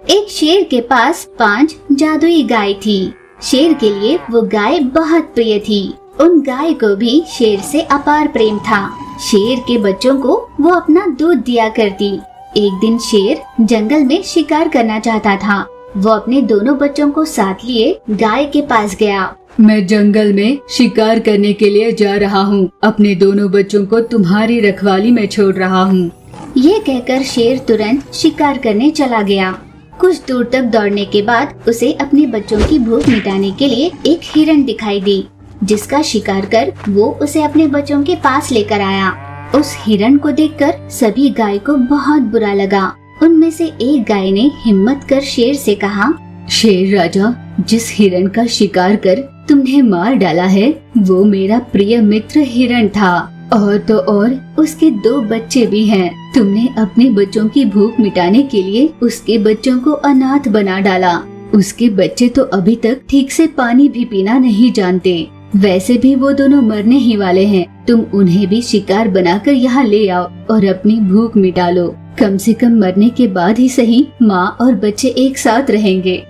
एक शेर के पास 5 जादुई गाय थी। शेर के लिए वो गाय बहुत प्रिय थी। उन गाय को भी शेर से अपार प्रेम था। शेर के बच्चों को वो अपना दूध दिया करती। एक दिन शेर जंगल में शिकार करना चाहता था। वो अपने दोनों बच्चों को साथ लिए गाय के पास गया। मैं जंगल में शिकार करने के लिए जा रहा हूँ। अपने दोनों बच्चों को तुम्हारी रखवाली में छोड़ रहा हूँ। ये कहकर शेर तुरंत शिकार करने चला गया। कुछ दूर तक दौड़ने के बाद उसे अपने बच्चों की भूख मिटाने के लिए एक हिरण दिखाई दी, जिसका शिकार कर वो उसे अपने बच्चों के पास लेकर आया। उस हिरण को देखकर सभी गाय को बहुत बुरा लगा। उनमें से एक गाय ने हिम्मत कर शेर से कहा, शेर राजा, जिस हिरण का शिकार कर तुमने मार डाला है वो मेरा प्रिय मित्र हिरण था, और तो और उसके 2 बच्चे भी हैं। तुमने अपने बच्चों की भूख मिटाने के लिए उसके बच्चों को अनाथ बना डाला। उसके बच्चे तो अभी तक ठीक से पानी भी पीना नहीं जानते। वैसे भी वो दोनों मरने ही वाले हैं। तुम उन्हें भी शिकार बनाकर यहाँ ले आओ और अपनी भूख मिटा लो। कम से कम मरने के बाद ही सही माँ और बच्चे एक साथ रहेंगे।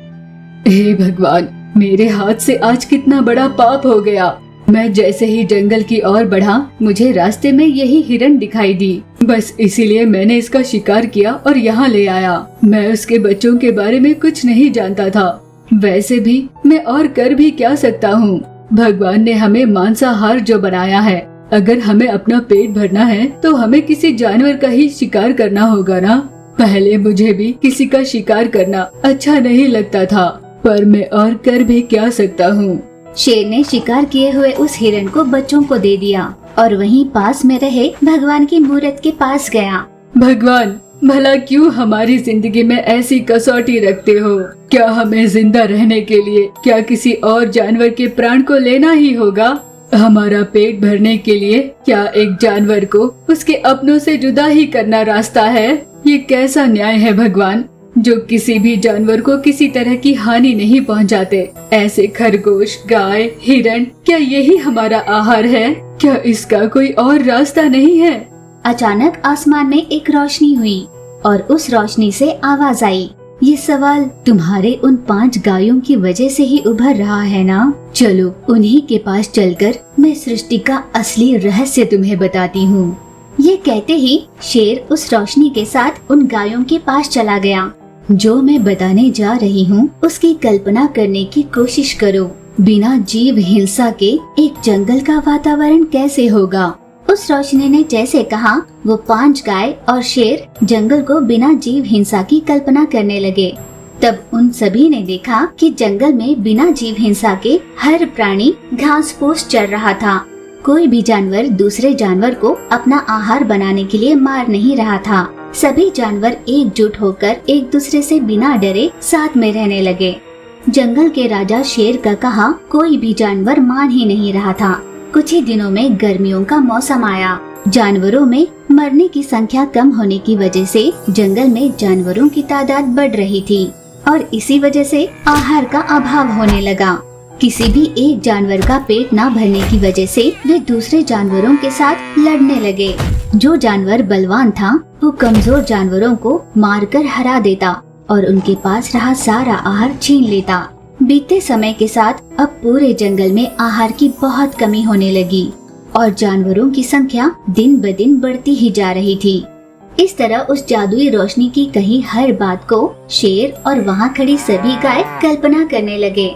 हे भगवान, मेरे हाथ से आज कितना बड़ा पाप हो गया। मैं जैसे ही जंगल की ओर बढ़ा, मुझे रास्ते में यही हिरण दिखाई दी। बस इसीलिए मैंने इसका शिकार किया और यहाँ ले आया। मैं उसके बच्चों के बारे में कुछ नहीं जानता था। वैसे भी मैं और कर भी क्या सकता हूँ। भगवान ने हमें मांसाहार जो बनाया है, अगर हमें अपना पेट भरना है तो हमें किसी जानवर का ही शिकार करना होगा ना। पहले मुझे भी किसी का शिकार करना अच्छा नहीं लगता था, पर मैं और कर भी क्या सकता हूँ। शेर ने शिकार किए हुए उस हिरण को बच्चों को दे दिया और वहीं पास में रहे भगवान की मूर्त के पास गया। भगवान, भला क्यों हमारी जिंदगी में ऐसी कसौटी रखते हो? क्या हमें जिंदा रहने के लिए क्या किसी और जानवर के प्राण को लेना ही होगा? हमारा पेट भरने के लिए क्या एक जानवर को उसके अपनों से जुदा ही करना रास्ता है? ये कैसा न्याय है भगवान, जो किसी भी जानवर को किसी तरह की हानि नहीं पहुंचाते। ऐसे खरगोश, गाय, हिरण, क्या यही हमारा आहार है? क्या इसका कोई और रास्ता नहीं है? अचानक आसमान में एक रोशनी हुई और उस रोशनी से आवाज आई, ये सवाल तुम्हारे उन 5 गायों की वजह से ही उभर रहा है ना? चलो उन्हीं के पास चलकर मैं सृष्टि का असली रहस्य तुम्हें बताती हूँ। ये कहते ही शेर उस रोशनी के साथ उन गायों के पास चला गया। जो मैं बताने जा रही हूँ उसकी कल्पना करने की कोशिश करो। बिना जीव हिंसा के एक जंगल का वातावरण कैसे होगा? उस रोशनी ने जैसे कहा, वो 5 गाय और शेर जंगल को बिना जीव हिंसा की कल्पना करने लगे। तब उन सभी ने देखा कि जंगल में बिना जीव हिंसा के हर प्राणी घास फूस चर रहा था। कोई भी जानवर दूसरे जानवर को अपना आहार बनाने के लिए मार नहीं रहा था। सभी जानवर एकजुट होकर एक दूसरे से बिना डरे साथ में रहने लगे। जंगल के राजा शेर का कहा कोई भी जानवर मान ही नहीं रहा था। कुछ ही दिनों में गर्मियों का मौसम आया। जानवरों में मरने की संख्या कम होने की वजह से जंगल में जानवरों की तादाद बढ़ रही थी और इसी वजह से आहार का अभाव होने लगा। किसी भी एक जानवर का पेट न भरने की वजह से वे दूसरे जानवरों के साथ लड़ने लगे। जो जानवर बलवान था वो कमजोर जानवरों को मारकर हरा देता और उनके पास रहा सारा आहार छीन लेता। बीते समय के साथ अब पूरे जंगल में आहार की बहुत कमी होने लगी और जानवरों की संख्या दिन ब दिन बढ़ती ही जा रही थी। इस तरह उस जादुई रोशनी की कही हर बात को शेर और वहाँ खड़ी सभी गाय कल्पना करने लगे।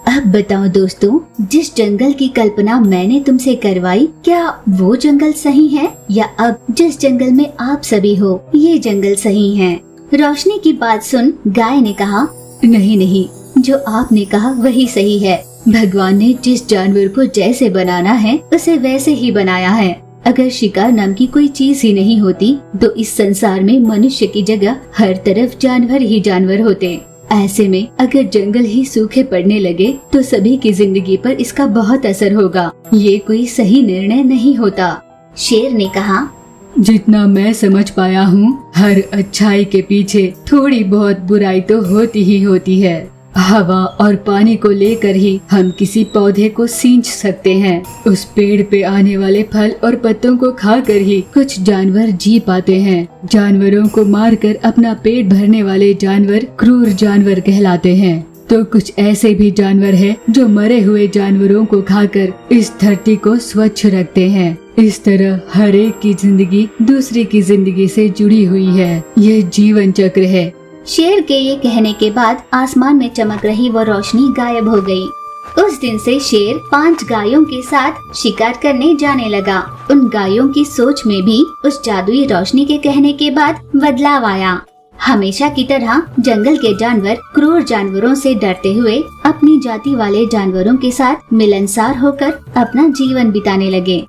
अब बताओ दोस्तों, जिस जंगल की कल्पना मैंने तुमसे करवाई, क्या वो जंगल सही है या अब जिस जंगल में आप सभी हो ये जंगल सही है? रोशनी की बात सुन गाय ने कहा, नहीं नहीं, जो आपने कहा वही सही है। भगवान ने जिस जानवर को जैसे बनाना है उसे वैसे ही बनाया है। अगर शिकार नाम की कोई चीज ही नहीं होती तो इस संसार में मनुष्य की जगह हर तरफ जानवर ही जानवर होते। ऐसे में अगर जंगल ही सूखे पड़ने लगे तो सभी की जिंदगी पर इसका बहुत असर होगा। ये कोई सही निर्णय नहीं होता। शेर ने कहा, जितना मैं समझ पाया हूँ, हर अच्छाई के पीछे थोड़ी बहुत बुराई तो होती ही होती है। हवा और पानी को लेकर ही हम किसी पौधे को सींच सकते हैं। उस पेड़ पे आने वाले फल और पत्तों को खाकर ही कुछ जानवर जी पाते हैं। जानवरों को मारकर अपना पेट भरने वाले जानवर क्रूर जानवर कहलाते हैं। तो कुछ ऐसे भी जानवर हैं जो मरे हुए जानवरों को खाकर इस धरती को स्वच्छ रखते हैं। इस तरह हर एक की जिंदगी दूसरे की जिंदगी से जुड़ी हुई है। यह जीवन चक्र है। शेर के ये कहने के बाद आसमान में चमक रही वो रोशनी गायब हो गई। उस दिन से शेर 5 गायों के साथ शिकार करने जाने लगा। उन गायों की सोच में भी उस जादुई रोशनी के कहने के बाद बदलाव आया। हमेशा की तरह जंगल के जानवर क्रूर जानवरों से डरते हुए अपनी जाति वाले जानवरों के साथ मिलनसार होकर अपना जीवन बिताने लगे।